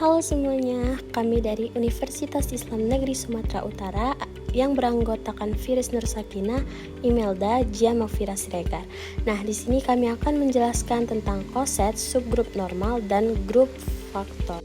Halo semuanya, kami dari Universitas Islam Negeri Sumatera Utara yang beranggotakan Firis Nur Sakinah, Imelda, Jia Mafira Siregar. Nah, di sini kami akan menjelaskan tentang koset, subgrup normal, dan grup faktor.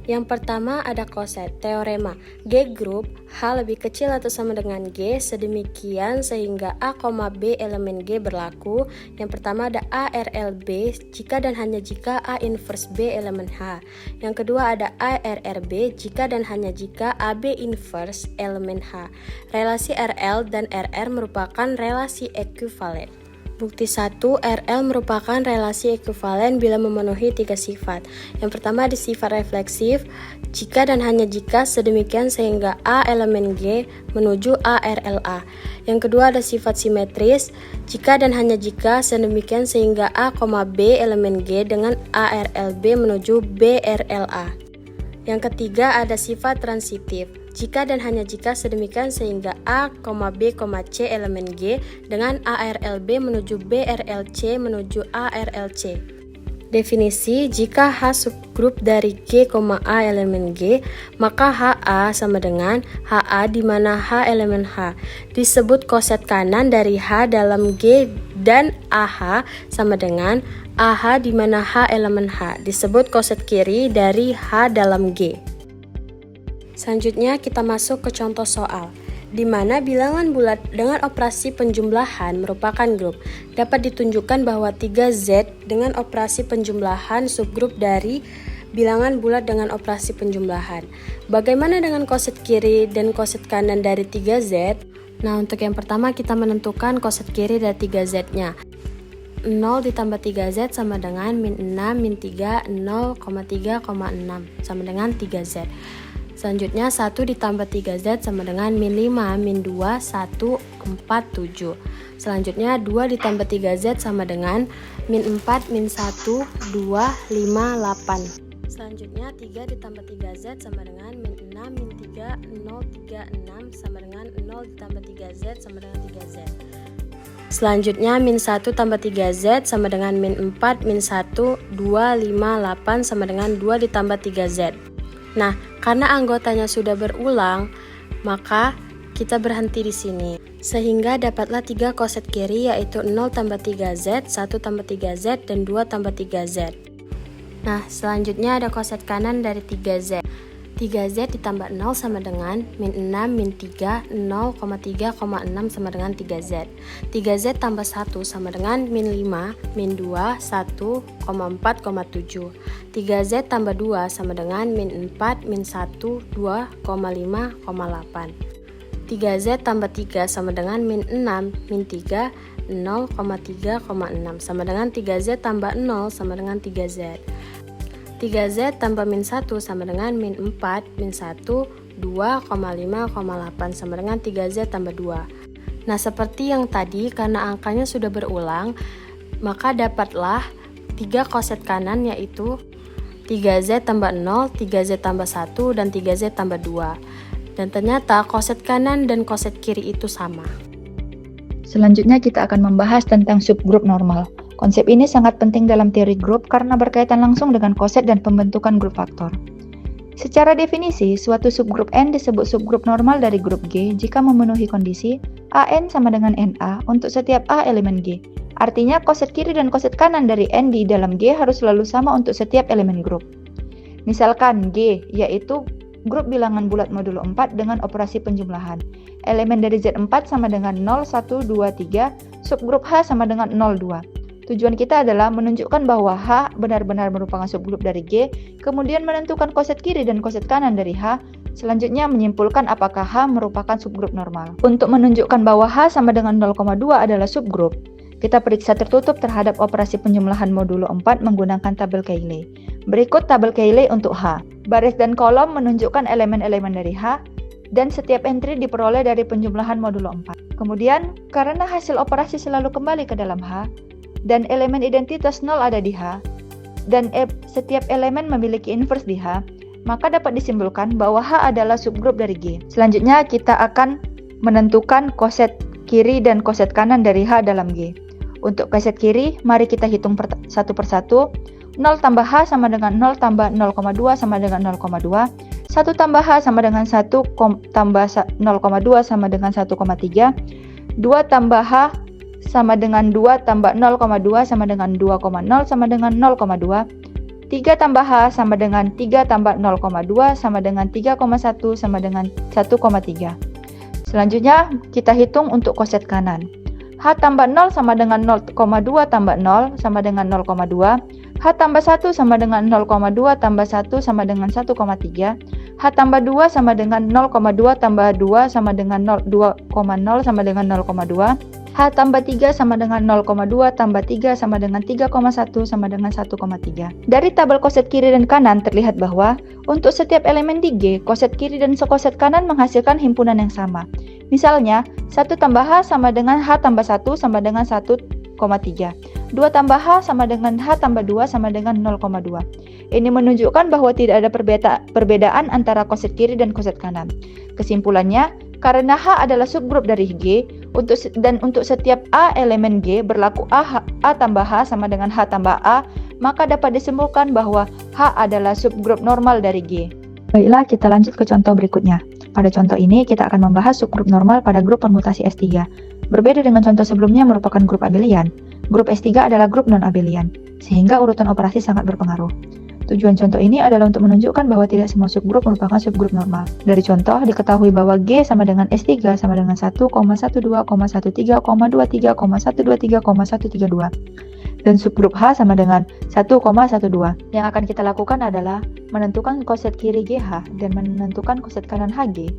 Yang pertama ada koset, teorema G grup H lebih kecil atau sama dengan G sedemikian sehingga A, B elemen G berlaku. Yang pertama ada A RL B jika dan hanya jika A inverse B elemen H. Yang kedua ada A RR B jika dan hanya jika AB inverse elemen H. Relasi RL dan RR merupakan relasi ekuivalen. Bukti 1, RL merupakan relasi ekuivalen bila memenuhi 3 sifat. Yang pertama ada sifat refleksif, jika dan hanya jika sedemikian sehingga A elemen G menuju A RLA. Yang kedua ada sifat simetris, jika dan hanya jika sedemikian sehingga A, B elemen G dengan A RLB menuju B RLA. Yang ketiga ada sifat transitif, jika dan hanya jika sedemikian sehingga A, B, C elemen G dengan ARLB menuju BRLC menuju ARLC. Definisi, jika H subgrup dari G, A elemen G, maka HA sama dengan HA di mana H elemen H. Disebut koset kanan dari H dalam G dan AH sama dengan AH di mana H elemen H. Disebut koset kiri dari H dalam G. Selanjutnya kita masuk ke contoh soal, di mana bilangan bulat dengan operasi penjumlahan merupakan grup. Dapat ditunjukkan bahwa 3Z dengan operasi penjumlahan subgrup dari bilangan bulat dengan operasi penjumlahan. Bagaimana dengan koset kiri dan koset kanan dari 3Z? Nah, untuk yang pertama kita menentukan koset kiri dari 3Z-nya. 0 ditambah 3Z sama dengan min 6, min 3, 0,3,6 sama dengan 3Z. Selanjutnya 1 ditambah 3Z sama dengan min 5, min 2, 1, 4, 7. Selanjutnya 2 ditambah 3Z sama dengan min 4, min 1, 2, 5, 8. Selanjutnya 3 ditambah 3Z sama dengan min 6, min 3, 0, 3, 6 sama dengan 0 ditambah 3Z sama dengan 3Z. Selanjutnya min 1 tambah 3Z sama dengan min 4, min 1, 2, 5, 8 sama dengan 2 ditambah 3Z. Nah, karena anggotanya sudah berulang, maka kita berhenti di sini. Sehingga dapatlah 3 koset kiri yaitu 0 tambah 3Z, 1 tambah 3Z, dan 2 tambah 3Z. Nah, selanjutnya ada koset kanan dari 3Z. 3Z ditambah 0 sama dengan min 6, min 3, 0,3,6 sama dengan 3Z. 3Z tambah 1 sama dengan min 5, min 2, 1,4,7. 3Z tambah 2 sama dengan min 4, min 1, 2,5,8. 3Z tambah 3 sama dengan min 6, min 3, 0,3,6 sama dengan 3Z tambah 0 sama dengan 3Z. 3Z tambah min 1 sama dengan min 4, min 1, 2,5,8 sama dengan 3Z tambah 2. Nah, seperti yang tadi, karena angkanya sudah berulang, maka dapatlah 3 koset kanan yaitu 3Z tambah 0, 3Z tambah 1, dan 3Z tambah 2. Dan ternyata koset kanan dan koset kiri itu sama. Selanjutnya kita akan membahas tentang subgrup normal. Konsep ini sangat penting dalam teori grup karena berkaitan langsung dengan koset dan pembentukan grup faktor. Secara definisi, suatu subgrup N disebut subgrup normal dari grup G jika memenuhi kondisi AN sama dengan NA untuk setiap A elemen G. Artinya koset kiri dan koset kanan dari N di dalam G harus selalu sama untuk setiap elemen grup. Misalkan G yaitu grup bilangan bulat modulo 4 dengan operasi penjumlahan. Elemen dari Z4 sama dengan 0, 1, 2, 3, subgrup H sama dengan 0, 2. Tujuan kita adalah menunjukkan bahwa H benar-benar merupakan subgrup dari G, kemudian menentukan koset kiri dan koset kanan dari H, selanjutnya menyimpulkan apakah H merupakan subgrup normal. Untuk menunjukkan bahwa H sama dengan 0,2 adalah subgrup, kita periksa tertutup terhadap operasi penjumlahan modulo 4 menggunakan tabel Cayley. Berikut tabel Cayley untuk H. Baris dan kolom menunjukkan elemen-elemen dari H, dan setiap entry diperoleh dari penjumlahan modulo 4. Kemudian, karena hasil operasi selalu kembali ke dalam H, dan elemen identitas 0 ada di H, dan setiap elemen memiliki inverse di H, maka dapat disimpulkan bahwa H adalah subgrup dari G. Selanjutnya kita akan menentukan koset kiri dan koset kanan dari H dalam G. Untuk koset kiri, mari kita hitung satu persatu. 0 tambah H sama dengan 0 tambah 0,2 sama dengan 0,2, 1 tambah H sama dengan 1 tambah 0,2 sama dengan 1,3, 2 tambah H sama dengan 2 tambah 0,2 sama dengan 2,0 sama dengan 0,2, 3 tambah H sama dengan 3 tambah 0,2 sama dengan 3,1 sama dengan 1,3. Selanjutnya kita hitung untuk koset kanan. H tambah 0 sama dengan 0,2 tambah 0 sama dengan 0,2. H tambah 1 sama dengan 0,2 tambah 1 sama dengan 1,3. H tambah 2 sama dengan 0,2 tambah 2 sama dengan 2,0 sama dengan 0,2. H tambah 3 sama dengan 0,2 tambah 3 sama dengan 3,1 sama dengan 1,3. Dari tabel koset kiri dan kanan terlihat bahwa untuk setiap elemen di G, koset kiri dan koset kanan menghasilkan himpunan yang sama. Misalnya, 1 tambah H sama dengan H tambah 1 sama dengan 1,3. 2 tambah H sama dengan H tambah 2 sama dengan 0,2. Ini menunjukkan bahwa tidak ada perbedaan antara koset kiri dan koset kanan. Kesimpulannya, karena H adalah subgrup dari G, dan untuk setiap A elemen G berlaku A tambah H sama dengan H tambah A, maka dapat disimpulkan bahwa H adalah subgrup normal dari G. Baiklah, kita lanjut ke contoh berikutnya. Pada contoh ini, kita akan membahas subgrup normal pada grup permutasi S3. Berbeda dengan contoh sebelumnya merupakan grup abelian, grup S3 adalah grup non-abelian, sehingga urutan operasi sangat berpengaruh. Tujuan contoh ini adalah untuk menunjukkan bahwa tidak semua subgrup merupakan subgrup normal. Dari contoh, diketahui bahwa G sama dengan S3 sama dengan 1,12,13,23,123,132. Dan subgrup H sama dengan 1,12. Yang akan kita lakukan adalah menentukan koset kiri GH dan menentukan koset kanan HG.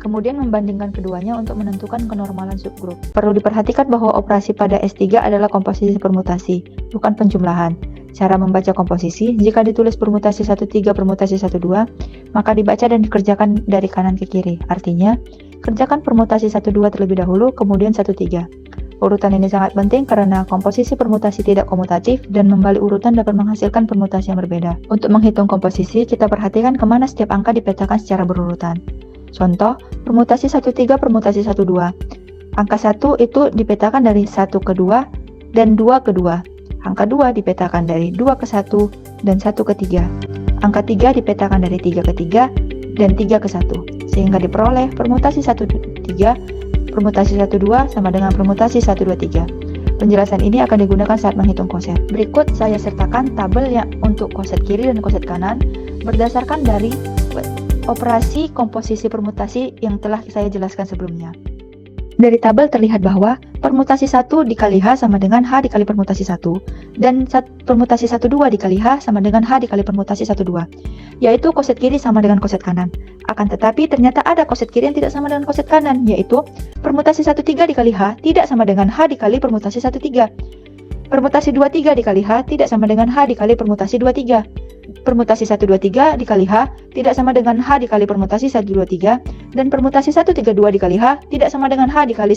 Kemudian membandingkan keduanya untuk menentukan kenormalan subgrup. Perlu diperhatikan bahwa operasi pada S3 adalah komposisi permutasi, bukan penjumlahan. Cara membaca komposisi, jika ditulis permutasi 13 permutasi 12, maka dibaca dan dikerjakan dari kanan ke kiri. Artinya, kerjakan permutasi 12 terlebih dahulu, kemudian 13. Urutan ini sangat penting karena komposisi permutasi tidak komutatif dan membalik urutan dapat menghasilkan permutasi yang berbeda. Untuk menghitung komposisi, kita perhatikan kemana setiap angka dipetakan secara berurutan. Contoh, permutasi 13 permutasi 12. Angka 1 itu dipetakan dari 1 ke 2 dan 2 ke 2. Angka 2 dipetakan dari 2 ke 1 dan 1 ke 3. Angka 3 dipetakan dari 3 ke 3 dan 3 ke 1. Sehingga diperoleh permutasi 13, permutasi 12 sama dengan permutasi 123. Penjelasan ini akan digunakan saat menghitung koset. Berikut saya sertakan tabel yang untuk koset kiri dan koset kanan berdasarkan dari operasi komposisi permutasi yang telah saya jelaskan sebelumnya. Dari tabel terlihat bahwa permutasi 1 dikali H sama dengan H dikali permutasi 1, dan permutasi 12 dikali H sama dengan H dikali permutasi 12, yaitu koset kiri sama dengan koset kanan. Akan tetapi ternyata ada koset kiri yang tidak sama dengan koset kanan, yaitu permutasi 13 dikali H tidak sama dengan H dikali permutasi 13. Permutasi 23 dikali H tidak sama dengan H dikali permutasi 23. Permutasi 123 dikali H tidak sama dengan H dikali permutasi 123, dan permutasi 132 dikali H tidak sama dengan H dikali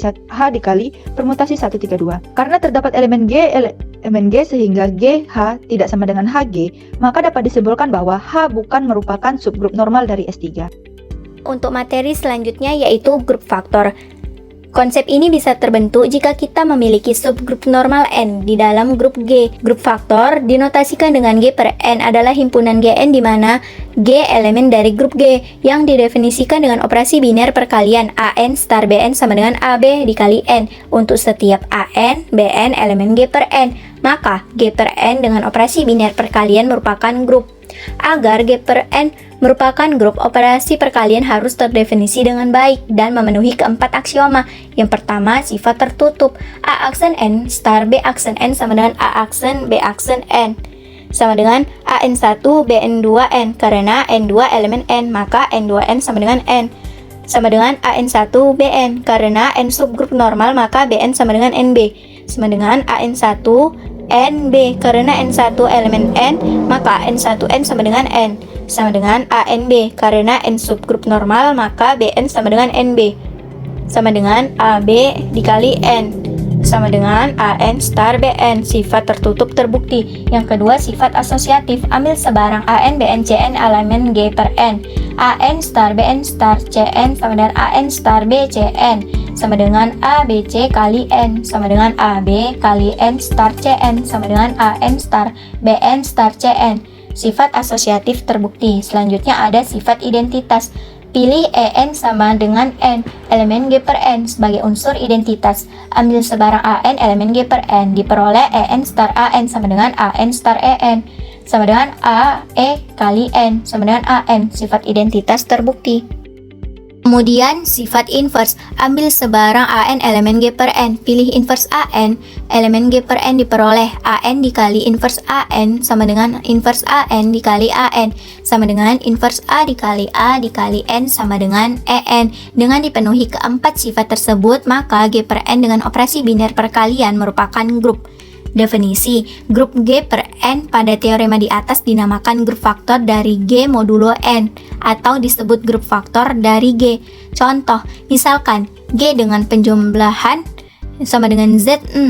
permutasi 132. Karena terdapat elemen G sehingga GH tidak sama dengan HG, maka dapat disimpulkan bahwa H bukan merupakan subgrup normal dari S3. Untuk materi selanjutnya yaitu grup faktor. Konsep ini bisa terbentuk jika kita memiliki subgrup normal N di dalam grup G. Grup faktor dinotasikan dengan G per N adalah himpunan Gn di mana G elemen dari grup G yang didefinisikan dengan operasi biner perkalian AN star Bn sama dengan AB dikali N untuk setiap AN, Bn elemen G per N. Maka G per N dengan operasi biner perkalian merupakan grup. Agar G per N merupakan grup, operasi perkalian harus terdefinisi dengan baik dan memenuhi keempat aksioma. Yang pertama, sifat tertutup A aksen N star B aksen N sama dengan A aksen B aksen N sama dengan AN1 BN2N, karena N2 elemen N, maka N2N sama dengan N sama dengan AN1 BN, karena N subgrup normal maka Bn sama dengan NB sama dengan AN1 NB, karena N1 elemen N maka N1N sama dengan N sama dengan ANB, karena N subgrup normal maka Bn sama dengan NB sama dengan AB dikali N sama dengan AN star Bn. Sifat tertutup terbukti. Yang kedua, sifat asosiatif. Ambil sebarang AN Bn Cn elemen G per N. AN star Bn star Cn sama dengan AN star B Cn sama dengan ABC kali N sama dengan AB kali N star CN sama dengan AN star BN star CN. Sifat asosiatif terbukti. Selanjutnya ada sifat identitas. Pilih EN sama dengan N, elemen G per N sebagai unsur identitas. Ambil sebarang AN elemen G per N, diperoleh EN star AN sama dengan AN star EN sama dengan AE kali N sama dengan AN, sifat identitas terbukti. Kemudian sifat inverse, ambil sebarang AN elemen G per N, pilih inverse AN, elemen G per N diperoleh AN dikali inverse AN sama dengan inverse AN dikali AN sama dengan inverse A dikali N sama dengan EN. Dengan dipenuhi keempat sifat tersebut, maka G per N dengan operasi biner perkalian merupakan grup. Definisi, grup G per N pada teorema di atas dinamakan grup faktor dari G modulo N atau disebut grup faktor dari G. Contoh, misalkan G dengan penjumlahan sama dengan Z6,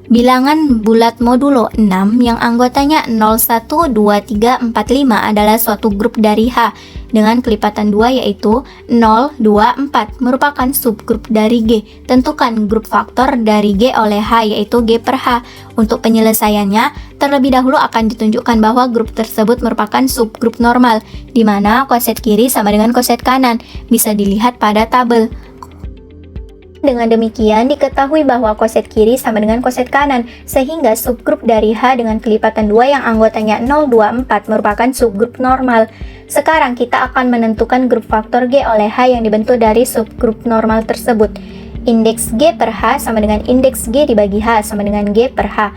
bilangan bulat modulo 6 yang anggotanya 0, 1, 2, 3, 4, 5 adalah suatu grup dari H dengan kelipatan 2 yaitu 0, 2, 4 merupakan subgrup dari G. Tentukan grup faktor dari G oleh H yaitu G per H. Untuk penyelesaiannya, terlebih dahulu akan ditunjukkan bahwa grup tersebut merupakan subgrup normal, di mana koset kiri sama dengan koset kanan, bisa dilihat pada tabel. Dengan demikian, diketahui bahwa koset kiri sama dengan koset kanan, sehingga subgrup dari H dengan kelipatan 2 yang anggotanya 0, 2, 4 merupakan subgrup normal. Sekarang kita akan menentukan grup faktor G oleh H yang dibentuk dari subgrup normal tersebut. Indeks G per H sama dengan indeks G dibagi H sama dengan G per H.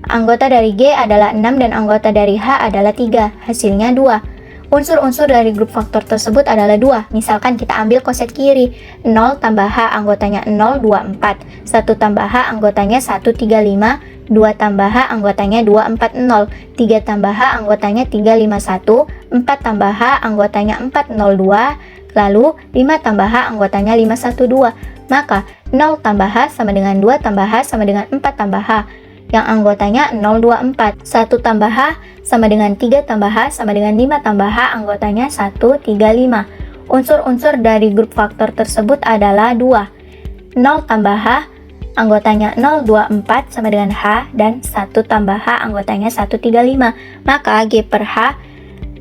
Anggota dari G adalah 6 dan anggota dari H adalah 3, hasilnya 2. Unsur-unsur dari grup faktor tersebut adalah 2. Misalkan kita ambil koset kiri, 0 tambah H anggotanya 0, 2, 4, 1 tambah H anggotanya 1, 3, 5, 2 tambah H anggotanya 2, 4, 0, 3 tambah H anggotanya 3, 5, 1, 4 tambah H anggotanya 4, 0, 2, lalu 5 tambah H anggotanya 5, 1, 2. Maka 0 tambah H sama dengan 2 tambah H sama dengan 4 tambah H yang anggotanya 0, 2, 4. 1 tambah H sama dengan 3 tambah H sama dengan 5 tambah H anggotanya 1, 3, 5. Unsur-unsur dari grup faktor tersebut adalah 2. 0 tambah H anggotanya 0, 2, 4 sama dengan H dan 1 tambah H anggotanya 1, 3, 5. Maka G per H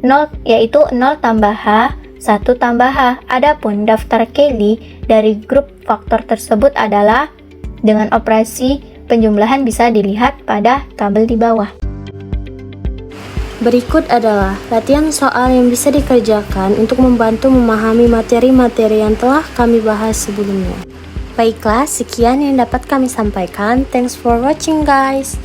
0 yaitu 0 tambah H 1 tambah H. Adapun daftar Cayley dari grup faktor tersebut adalah dengan operasi penjumlahan bisa dilihat pada tabel di bawah. Berikut adalah latihan soal yang bisa dikerjakan untuk membantu memahami materi-materi yang telah kami bahas sebelumnya. Baiklah, sekian yang dapat kami sampaikan. Thanks for watching guys.